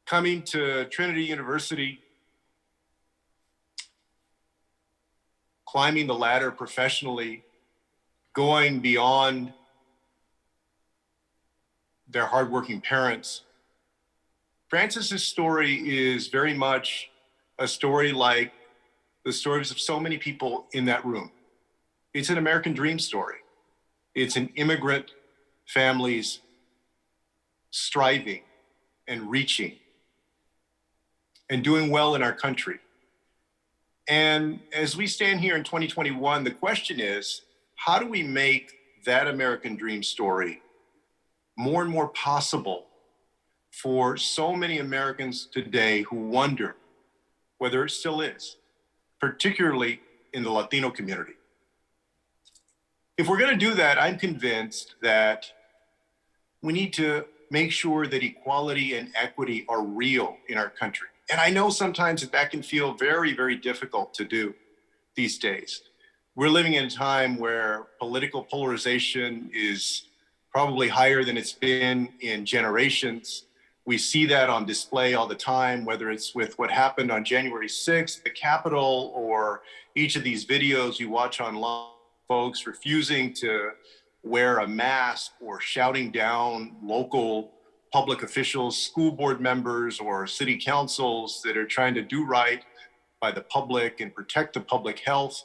G: coming to Trinity University, climbing the ladder professionally, going beyond their hardworking parents. Francis's story is very much a story like the stories of so many people in that room. It's an American dream story. It's an immigrant family's striving and reaching and doing well in our country. And as we stand here in 2021, the question is, how do we make that American dream story more and more possible for so many Americans today who wonder whether it still is, particularly in the Latino community? If we're going to do that, I'm convinced that we need to make sure that equality and equity are real in our country. And I know sometimes that can feel very, very difficult to do these days. We're living in a time where political polarization is probably higher than it's been in generations. We see that on display all the time, whether it's with what happened on January 6th, the Capitol, or each of these videos you watch online, folks refusing to wear a mask or shouting down local public officials, school board members, or city councils that are trying to do right by the public and protect the public health.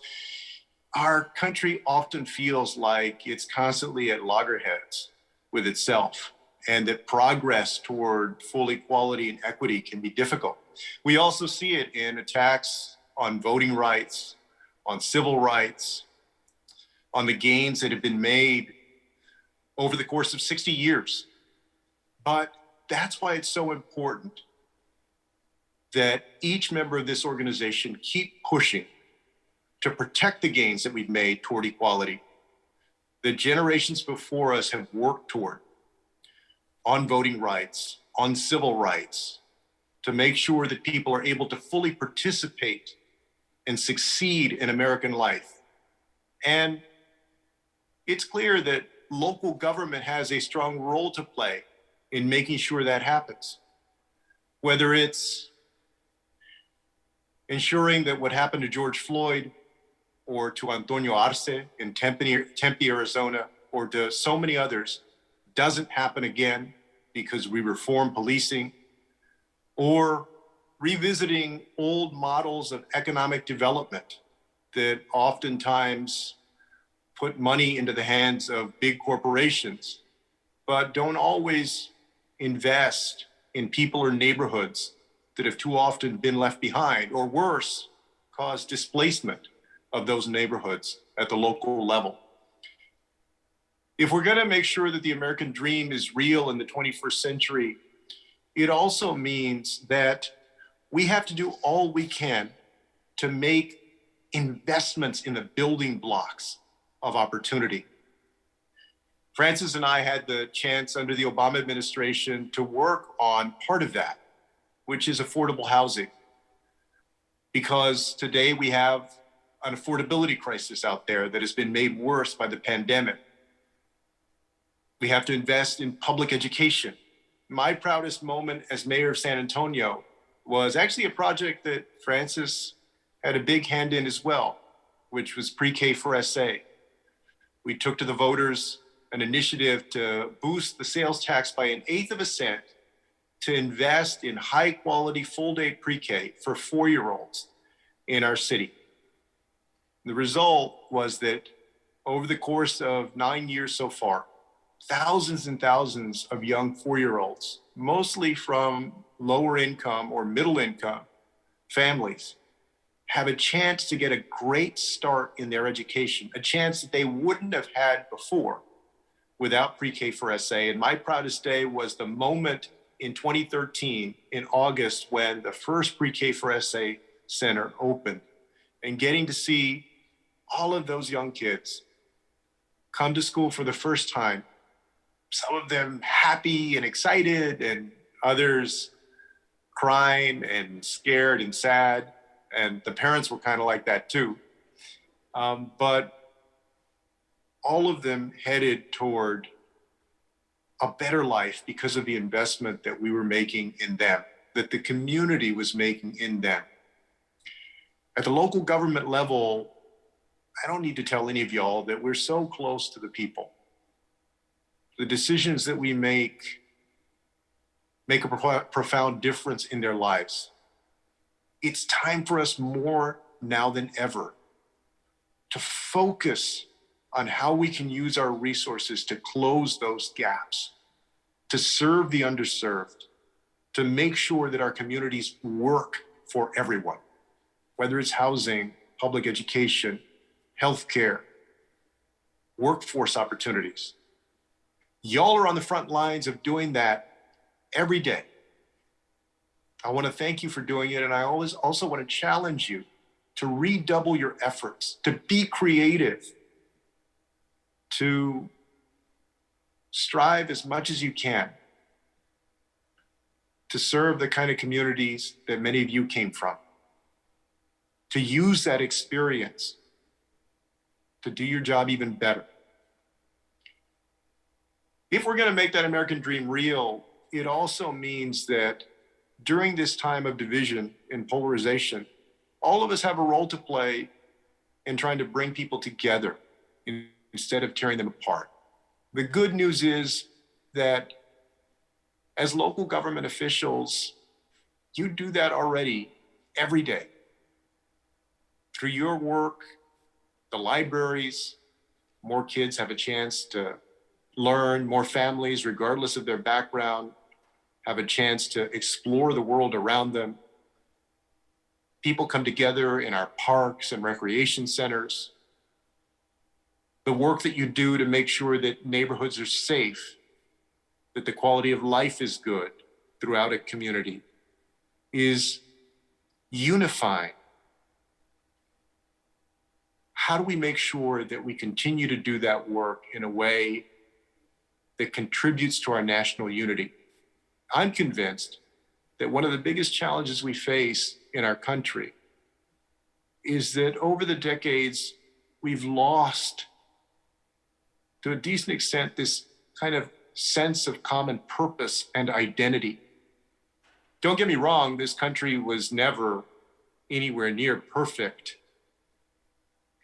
G: Our country often feels like it's constantly at loggerheads with itself, and that progress toward full equality and equity can be difficult. We also see it in attacks on voting rights, on civil rights, on the gains that have been made over the course of 60 years. But that's why it's so important that each member of this organization keep pushing to protect the gains that we've made toward equality, that generations before us have worked toward on voting rights, on civil rights, to make sure that people are able to fully participate and succeed in American life. And it's clear that local government has a strong role to play in making sure that happens. Whether it's ensuring that what happened to George Floyd or to Antonio Arce in Tempe, Arizona, or to so many others doesn't happen again because we reform policing, or revisiting old models of economic development that oftentimes put money into the hands of big corporations, but don't always invest in people or neighborhoods that have too often been left behind, or worse, cause displacement of those neighborhoods at the local level. If we're going to make sure that the American dream is real in the 21st century, it also means that we have to do all we can to make investments in the building blocks of opportunity. Francis and I had the chance under the Obama administration to work on part of that, which is affordable housing. Because today we have an affordability crisis out there that has been made worse by the pandemic. We have to invest in public education. My proudest moment as mayor of San Antonio was actually a project that Francis had a big hand in as well, which was pre-K for SA. We took to the voters an initiative to boost the sales tax by 1/8 of a cent to invest in high quality full day pre-K for 4-year-olds in our city. The result was that over the course of 9 years so far, thousands and thousands of young 4-year-olds, mostly from lower income or middle income families, have a chance to get a great start in their education, a chance that they wouldn't have had before without pre-K for SA. And my proudest day was the moment in 2013 in August when the first pre-K for SA center opened, and getting to see all of those young kids come to school for the first time, some of them happy and excited, and others crying and scared and sad. And the parents were kind of like that too. But all of them headed toward a better life because of the investment that we were making in them, that the community was making in them. At the local government level, I don't need to tell any of y'all that we're so close to the people. The decisions that we make a profound difference in their lives. It's time for us more now than ever to focus on how we can use our resources to close those gaps, to serve the underserved, to make sure that our communities work for everyone, whether it's housing, public education, healthcare, workforce opportunities. Y'all are on the front lines of doing that every day. I want to thank you for doing it, and I also want to challenge you to redouble your efforts, to be creative, to strive as much as you can to serve the kind of communities that many of you came from, to use that experience to do your job even better. If we're going to make that American dream real, it also means that during this time of division and polarization, all of us have a role to play in trying to bring people together instead of tearing them apart. The good news is that as local government officials, you do that already every day. Through your work, the libraries, more kids have a chance to learn, more families, regardless of their background, have a chance to explore the world around them. People come together in our parks and recreation centers. The work that you do to make sure that neighborhoods are safe, that the quality of life is good throughout a community, is unifying. How do we make sure that we continue to do that work in a way that contributes to our national unity? I'm convinced that one of the biggest challenges we face in our country is that over the decades, we've lost, to a decent extent, this kind of sense of common purpose and identity. Don't get me wrong, this country was never anywhere near perfect.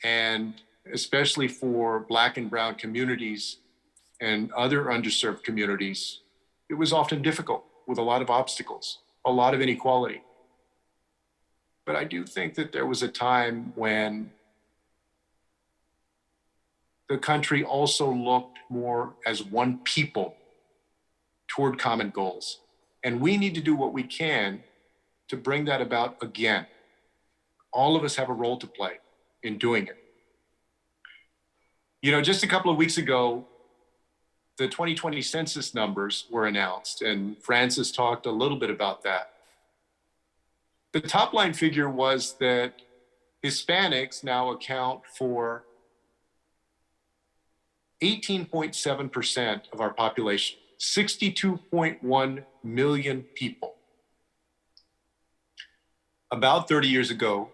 G: And especially for Black and brown communities and other underserved communities, it was often difficult with a lot of obstacles, a lot of inequality. But I do think that there was a time when the country also looked more as one people toward common goals. And we need to do what we can to bring that about again. All of us have a role to play in doing it. You know, just a couple of weeks ago, the 2020 census numbers were announced, and Francis talked a little bit about that. The top line figure was that Hispanics now account for 18.7% of our population, 62.1 million people. About 30 years ago,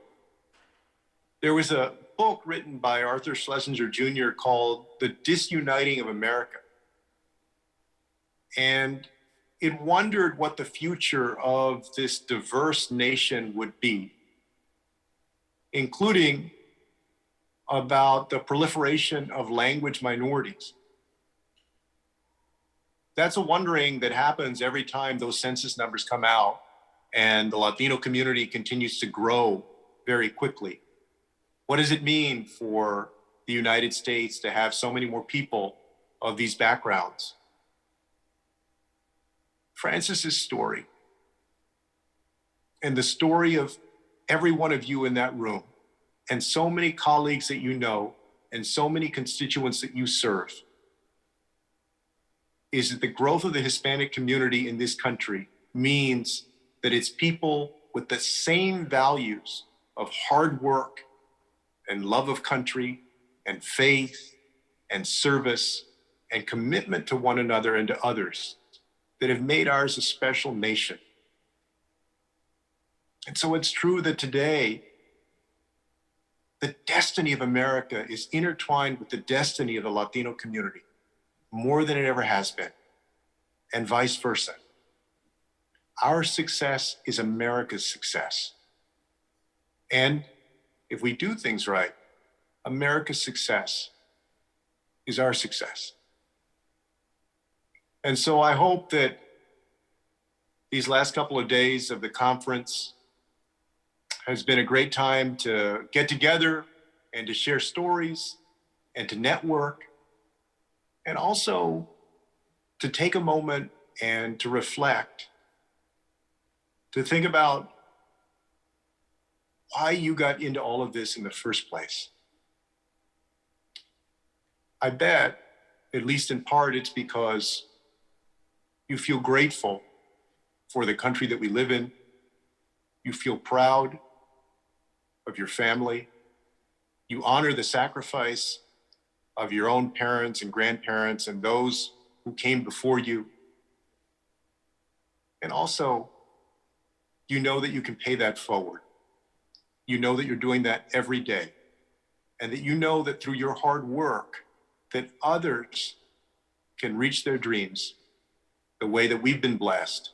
G: there was a book written by Arthur Schlesinger Jr. called The Disuniting of America. And it wondered what the future of this diverse nation would be, including about the proliferation of language minorities. That's a wondering that happens every time those census numbers come out and the Latino community continues to grow very quickly. What does it mean for the United States to have so many more people of these backgrounds? Francis's story and the story of every one of you in that room and so many colleagues that you know and so many constituents that you serve is that the growth of the Hispanic community in this country means that it's people with the same values of hard work and love of country and faith and service and commitment to one another and to others that have made ours a special nation. And so it's true that today, the destiny of America is intertwined with the destiny of the Latino community more than it ever has been, and vice versa. Our success is America's success. And if we do things right, America's success is our success. And so I hope that these last couple of days of the conference has been a great time to get together and to share stories and to network, and also to take a moment and to reflect, to think about why you got into all of this in the first place. I bet, at least in part, it's because you feel grateful for the country that we live in. You feel proud of your family. You honor the sacrifice of your own parents and grandparents and those who came before you. And also, you know that you can pay that forward. You know that you're doing that every day. And that you know that through your hard work, that others can reach their dreams the way that we've been blessed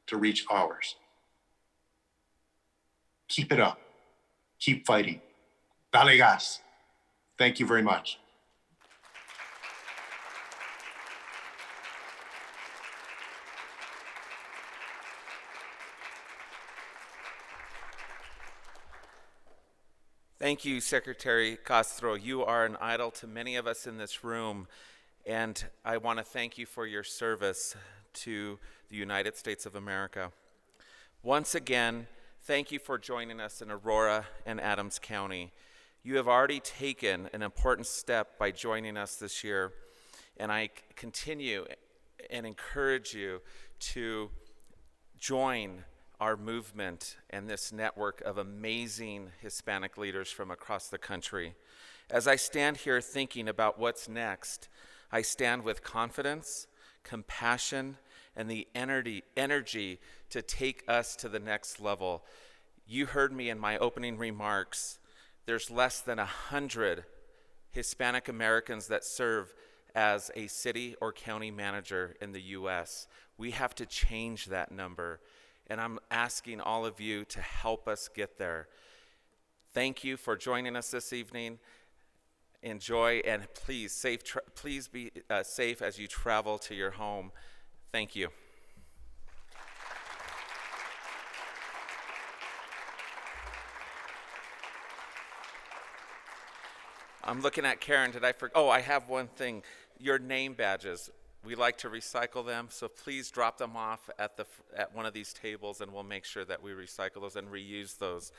G: to reach ours. Keep it up. Keep fighting. Dale gas. Thank you very much.
A: Thank you, Secretary Castro. You are an idol to many of us in this room, and I want to thank you for your service to the United States of America. Once again, thank you for joining us in Aurora and Adams County. You have already taken an important step by joining us this year, and I continue and encourage you to join our movement and this network of amazing Hispanic leaders from across the country. As I stand here thinking about what's next, I stand with confidence, compassion, and the energy to take us to the next level. You heard me in my opening remarks. There's less than 100 Hispanic Americans that serve as a city or county manager in the U.S. We have to change that number. And I'm asking all of you to help us get there. Thank you for joining us this evening. Enjoy, and please be safe as you travel to your home. Thank you. I'm looking at Karen. Did I forget? Oh, I have one thing. Your name badges. We like to recycle them, so please drop them off at one of these tables, and we'll make sure that we recycle those and reuse those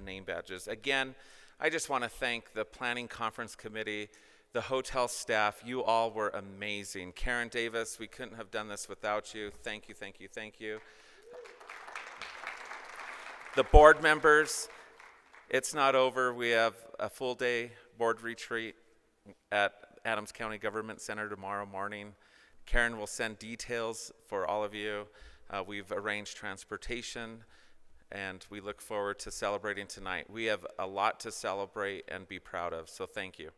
A: name badges. Again, I just want to thank the Planning Conference Committee, the hotel staff. You all were amazing. Karen Davis, we couldn't have done this without you. Thank you, thank you, thank you. The board members, it's not over. We have a full day board retreat at Adams County Government Center tomorrow morning. Karen will send details for all of you. We've arranged transportation, and we look forward to celebrating tonight. We have a lot to celebrate and be proud of, so thank you.